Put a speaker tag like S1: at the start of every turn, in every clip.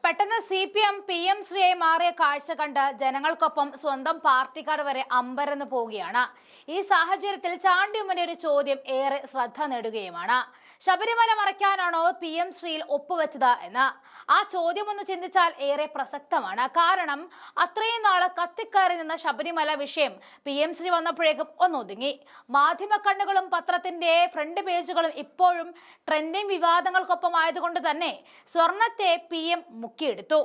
S1: പെട്ടെന്ന് CPM PM ശ്രീയായി മാറിയ കാഴ്ച കണ്ട് ജനങ്ങൾക്കൊപ്പം സ്വന്തം പാർട്ടിക്കാർ വരെ അമ്പരന്ന് പോവുകയാണ്. ഈ സാഹചര്യത്തിൽ ചാണ്ടി ഉമ്മന്റെ ഒരു ചോദ്യം ഏറെ ശ്രദ്ധ നേടുകയുമാണ്. ശബരിമല മറയ്ക്കാനാണോ PM ശ്രീയിൽ ഒപ്പുവെച്ചത് എന്ന്. ആ ചോദ്യം ഒന്ന് ചിന്തിച്ചാൽ ഏറെ പ്രസക്തമാണ്. കാരണം അത്രയും നാള് കത്തിക്കയറി നിന്ന ശബരിമല വിഷയം PM ശ്രീ വന്നപ്പോഴേക്കും ഒന്നൊതുങ്ങി. മാധ്യമ കണ്ണുകളും പത്രത്തിന്റെ ഫ്രണ്ട് പേജുകളും ഇപ്പോഴും ട്രെൻഡിങ് വിവാദങ്ങൾക്കൊപ്പം ആയതുകൊണ്ട് തന്നെ സ്വർണത്തെ PM മുക്കിയെടുത്തു.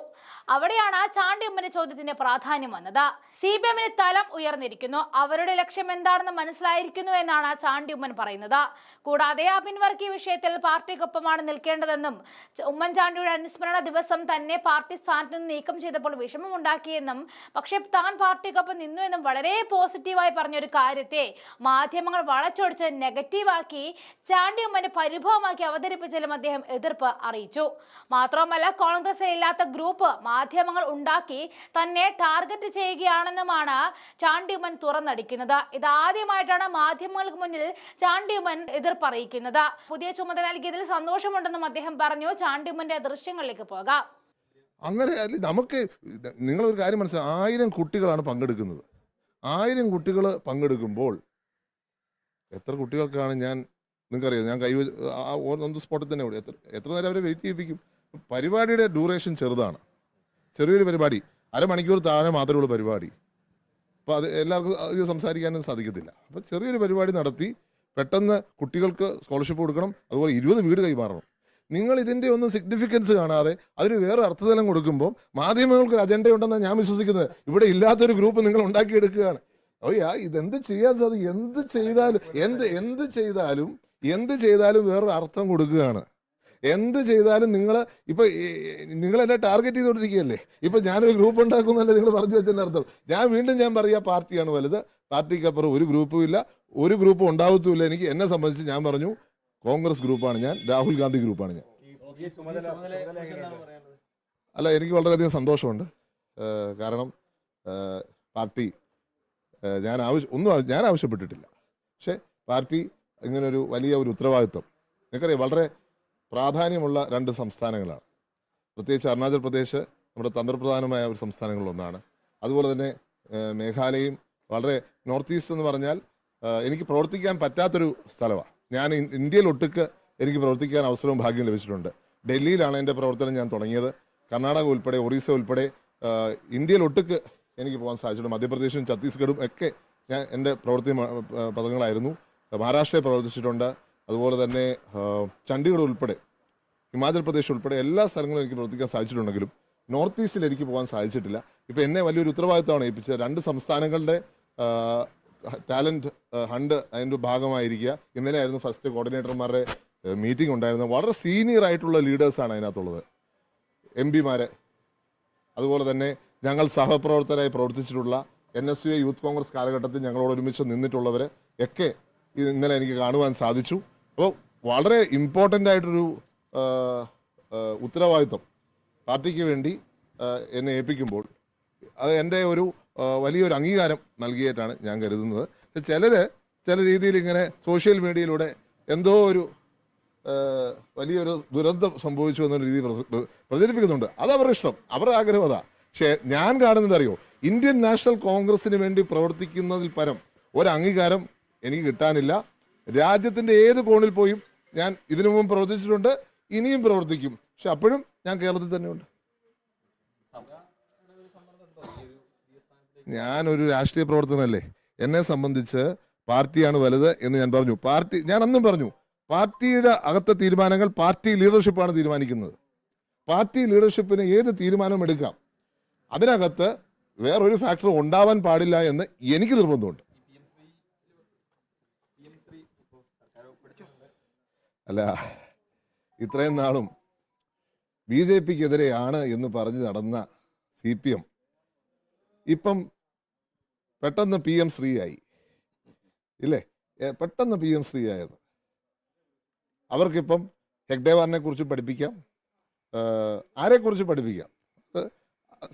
S1: അവിടെയാണ് ചാണ്ടി ഉമ്മന്റെ ചോദ്യത്തിന്റെ പ്രാധാന്യം വന്നത്. CPMന് തലം ഉയർന്നിരിക്കുന്നു, അവരുടെ ലക്ഷ്യം എന്താണെന്ന് മനസ്സിലായിരിക്കുന്നു എന്നാണ് ചാണ്ടി ഉമ്മൻ പറയുന്നത്. കൂടാതെ അഭിൻവർഗീയ വിഷയത്തിൽ പാർട്ടിക്കൊപ്പമാണ് നിൽക്കേണ്ടതെന്നും ഉമ്മൻചാണ്ടിയുടെ അനുസ്മരണ ദിവസം തന്നെ പാർട്ടി സ്ഥാനത്ത് നിന്ന് നീക്കം ചെയ്തപ്പോൾ വിഷമമുണ്ടാക്കിയെന്നും പക്ഷെ താൻ പാർട്ടിക്കൊപ്പം നിന്നു എന്നും വളരെ പോസിറ്റീവായി പറഞ്ഞൊരു കാര്യത്തെ മാധ്യമങ്ങൾ വളച്ചൊടിച്ച് നെഗറ്റീവാക്കി ചാണ്ടി ഉമ്മനെ പരിഭവമാക്കി അവതരിപ്പിച്ചാലും അദ്ദേഹം എതിർപ്പ് അറിയിച്ചു. മാത്രമല്ല കോൺഗ്രസിൽ ഇല്ലാത്ത ഗ്രൂപ്പ് മാധ്യമങ്ങൾ ഉണ്ടാക്കി തന്നെ ടാർഗറ്റ് ചെയ്യുകയാണെന്നുമാണ് ചാണ്ടി ഉമ്മൻ തുറന്നടിക്കുന്നത്. ഇതാദ്യമായിട്ടാണ് മാധ്യമങ്ങൾക്ക് മുന്നിൽ ചാണ്ടി ഉമ്മൻ എതിർപ്പ് അറിയിക്കുന്നത്. പുതിയ ചുമതല നൽകിയതിൽ സന്തോഷമുണ്ടെന്നും അദ്ദേഹം പറഞ്ഞു. ചാണ്ടി ഉമ്മന്റെ ദൃശ്യങ്ങളിലേക്ക് പോകാം.
S2: അങ്ങനെ നമുക്ക് നിങ്ങളൊരു കാര്യം മനസ്സിലായി, 1000 കുട്ടികളാണ് പങ്കെടുക്കുന്നത്. 1000 കുട്ടികൾ പങ്കെടുക്കുമ്പോൾ എത്ര കുട്ടികൾക്കാണ് നിങ്ങൾക്കറിയാം, ഞാൻ ഓൺ ദ സ്പോട്ടിൽ തന്നെ എത്ര നേരം അവരെ വെയിറ്റ് ചെയ്യിപ്പിക്കും. പരിപാടിയുടെ ഡ്യൂറേഷൻ ചെറുതാണ്, ചെറിയൊരു പരിപാടി, അരമണിക്കൂർ താഴെ മാത്രമേ ഉള്ളൂ പരിപാടി. അപ്പോൾ അത് എല്ലാവർക്കും അധികം സംസാരിക്കാനും സാധിക്കത്തില്ല. അപ്പോൾ ചെറിയൊരു പരിപാടി നടത്തി പെട്ടെന്ന് കുട്ടികൾക്ക് സ്കോളർഷിപ്പ് കൊടുക്കണം, അതുപോലെ 20 വീട് കൈമാറണം. നിങ്ങൾ ഇതിൻ്റെ ഒന്നും സിഗ്നിഫിക്കൻസ് കാണാതെ അതിന് വേറെ അർത്ഥതലം കൊടുക്കുമ്പോൾ മാധ്യമങ്ങൾക്ക് ഒരു അജണ്ട ഉണ്ടെന്നാണ് ഞാൻ വിശ്വസിക്കുന്നത്. ഇവിടെ ഇല്ലാത്തൊരു ഗ്രൂപ്പ് നിങ്ങൾ ഉണ്ടാക്കിയെടുക്കുകയാണ്. ഇതെന്ത് ചെയ്യാൻ സാധിക്കും? എന്ത് ചെയ്താലും വേറൊരു അർത്ഥം കൊടുക്കുകയാണ്. എന്ത് ചെയ്താലും നിങ്ങൾ എന്നെ ടാർഗറ്റ് ചെയ്തുകൊണ്ടിരിക്കുകയല്ലേ. ഇപ്പൊ ഞാനൊരു ഗ്രൂപ്പ് ഉണ്ടാക്കുന്നല്ലേ നിങ്ങൾ പറഞ്ഞു വെച്ചതിന്റെ അർത്ഥം. ഞാൻ പറയാ പാർട്ടിയാണ് വലുത്, പാർട്ടിക്കപ്പുറം ഒരു ഗ്രൂപ്പും ഇല്ല, ഒരു ഗ്രൂപ്പും ഉണ്ടാവത്തുമില്ല. എന്നെ സംബന്ധിച്ച് ഞാൻ പറഞ്ഞു, കോൺഗ്രസ് ഗ്രൂപ്പാണ് ഞാൻ, രാഹുൽ ഗാന്ധി ഗ്രൂപ്പാണ് ഞാൻ. അല്ല, എനിക്ക് വളരെയധികം സന്തോഷമുണ്ട്. കാരണം പാർട്ടി ഞാൻ ആവശ്യപ്പെട്ടിട്ടില്ല. പക്ഷെ പാർട്ടി ഇങ്ങനൊരു വലിയ ഒരു ഉത്തരവാദിത്വം, നിങ്ങൾക്കറിയാം, വളരെ പ്രാധാന്യമുള്ള 2 സംസ്ഥാനങ്ങളാണ്. പ്രത്യേകിച്ച് അരുണാചൽ പ്രദേശ് നമ്മുടെ തന്ത്രപ്രധാനമായ ഒരു സംസ്ഥാനങ്ങളിലൊന്നാണ്. അതുപോലെ തന്നെ മേഘാലയയും വളരെ നോർത്ത് ഈസ്റ്റ് എന്ന് പറഞ്ഞാൽ എനിക്ക് പ്രവർത്തിക്കാൻ പറ്റാത്തൊരു സ്ഥലമാണ്. ഞാൻ ഇന്ത്യയിൽ ഒട്ടുക്ക് എനിക്ക് പ്രവർത്തിക്കാൻ അവസരവും ഭാഗ്യം ലഭിച്ചിട്ടുണ്ട്. ഡൽഹിയിലാണ് എൻ്റെ പ്രവർത്തനം ഞാൻ തുടങ്ങിയത്. കർണാടക ഉൾപ്പെടെ, ഒറീസ ഉൾപ്പെടെ ഇന്ത്യയിൽ ഒട്ടുക്ക് എനിക്ക് പോകാൻ സാധിച്ചിട്ടുണ്ട്. മധ്യപ്രദേശും ഛത്തീസ്ഗഡും ഒക്കെ എൻ്റെ പ്രവൃത്തി പദങ്ങളായിരുന്നു. മഹാരാഷ്ട്രയിൽ പ്രവർത്തിച്ചിട്ടുണ്ട്. അതുപോലെ തന്നെ ചണ്ഡീഗഡ് ഉൾപ്പെടെ, ഹിമാചൽ പ്രദേശ് ഉൾപ്പെടെ എല്ലാ സ്ഥലങ്ങളും എനിക്ക് പ്രവർത്തിക്കാൻ സാധിച്ചിട്ടുണ്ടെങ്കിലും നോർത്ത് ഈസ്റ്റിൽ എനിക്ക് പോകാൻ സാധിച്ചിട്ടില്ല. ഇപ്പോൾ എന്നെ വലിയൊരു ഉത്തരവാദിത്തമാണ് ഏൽപ്പിച്ചത്. 2 സംസ്ഥാനങ്ങളുടെ ടാലൻറ്റ് ഹണ്ട് അതിൻ്റെ ഭാഗമായിരിക്കുക. ഇന്നലെ ആയിരുന്നു ഫസ്റ്റ് കോർഡിനേറ്റർമാരുടെ മീറ്റിംഗ് ഉണ്ടായിരുന്നത്. വളരെ സീനിയർ ആയിട്ടുള്ള ലീഡേഴ്സാണ് അതിനകത്തുള്ളത്. MP-മാർ, അതുപോലെ തന്നെ ഞങ്ങൾ സഹപ്രവർത്തകരായി പ്രവർത്തിച്ചിട്ടുള്ള NSUA യൂത്ത് കോൺഗ്രസ് കാലഘട്ടത്തിൽ ഞങ്ങളോട് ഒരുമിച്ച് നിന്നിട്ടുള്ളവർ ഒക്കെ ഇന്നലെ എനിക്ക് കാണുവാൻ സാധിച്ചു. അപ്പോൾ വളരെ ഇമ്പോർട്ടൻ്റ് ആയിട്ടൊരു ഉത്തരവാദിത്വം പാർട്ടിക്ക് വേണ്ടി എന്നെ ഏൽപ്പിക്കുമ്പോൾ അത് എൻ്റെ ഒരു വലിയൊരു അംഗീകാരം നൽകിയിട്ടാണ് ഞാൻ കരുതുന്നത്. ചില രീതിയിൽ ഇങ്ങനെ സോഷ്യൽ മീഡിയയിലൂടെ എന്തോ ഒരു വലിയൊരു ദുരന്തം സംഭവിച്ചു എന്നൊരു രീതി പ്രചരിപ്പിക്കുന്നുണ്ട്. അത് അവരുടെ ഇഷ്ടം, അവരുടെ ആഗ്രഹം അതാ. പക്ഷേ ഞാൻ കാണുന്നത് അറിയോ, ഇന്ത്യൻ നാഷണൽ കോൺഗ്രസിന് വേണ്ടി പ്രവർത്തിക്കുന്നതിൽ പരം ഒരു അംഗീകാരം എനിക്ക് കിട്ടാനില്ല. രാജ്യത്തിൻ്റെ ഏത് കോണിൽ പോയും ഞാൻ ഇതിനു മുമ്പ് പ്രവർത്തിച്ചിട്ടുണ്ട്, ഇനിയും പ്രവർത്തിക്കും. പക്ഷെ അപ്പോഴും ഞാൻ കേരളത്തിൽ തന്നെയുണ്ട്. ഞാനൊരു രാഷ്ട്രീയ പ്രവർത്തനമല്ലേ. എന്നെ സംബന്ധിച്ച് പാർട്ടിയാണ് വലുത് എന്ന് ഞാൻ പറഞ്ഞു. ഞാൻ അന്നും പറഞ്ഞു, പാർട്ടിയുടെ അകത്തെ തീരുമാനങ്ങൾ പാർട്ടി ലീഡർഷിപ്പാണ് തീരുമാനിക്കുന്നത്. പാർട്ടി ലീഡർഷിപ്പിന് ഏത് തീരുമാനവും എടുക്കാം. അതിനകത്ത് വേറൊരു ഫാക്ടർ ഉണ്ടാവാൻ പാടില്ല എന്ന് എനിക്ക് നിർബന്ധമുണ്ട്. അല്ല, ഇത്രയും നാളും BJPക്കെതിരെയാണ് എന്ന് പറഞ്ഞ് നടന്ന CPM ഇപ്പം പെട്ടെന്ന് PM ശ്രീയായി ഇല്ലേ? പെട്ടെന്ന് PM ശ്രീയായത്. അവർക്കിപ്പം ഹെഗ്ഡേവാറിനെ കുറിച്ച് പഠിപ്പിക്കാം, ആരെക്കുറിച്ച് പഠിപ്പിക്കാം.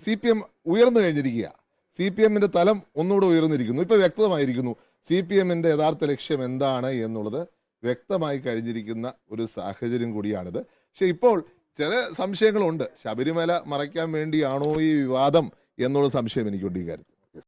S2: CPM ഉയർന്നു കഴിഞ്ഞിരിക്കുക. CPMന്റെ തലം ഒന്നുകൂടെ ഉയർന്നിരിക്കുന്നു. ഇപ്പം വ്യക്തമായിരിക്കുന്നു CPMന്റെ യഥാർത്ഥ ലക്ഷ്യം എന്താണ് എന്നുള്ളത് വ്യക്തമായി കഴിഞ്ഞിരിക്കുന്ന ഒരു സാഹചര്യം കൂടിയാണിത്. പക്ഷെ ഇപ്പോൾ ചില സംശയങ്ങളുണ്ട്. ശബരിമല മറയ്ക്കാൻ വേണ്ടിയാണോ ഈ വിവാദം എന്നുള്ള സംശയം എനിക്കുണ്ട് ഈ കാര്യത്തിൽ.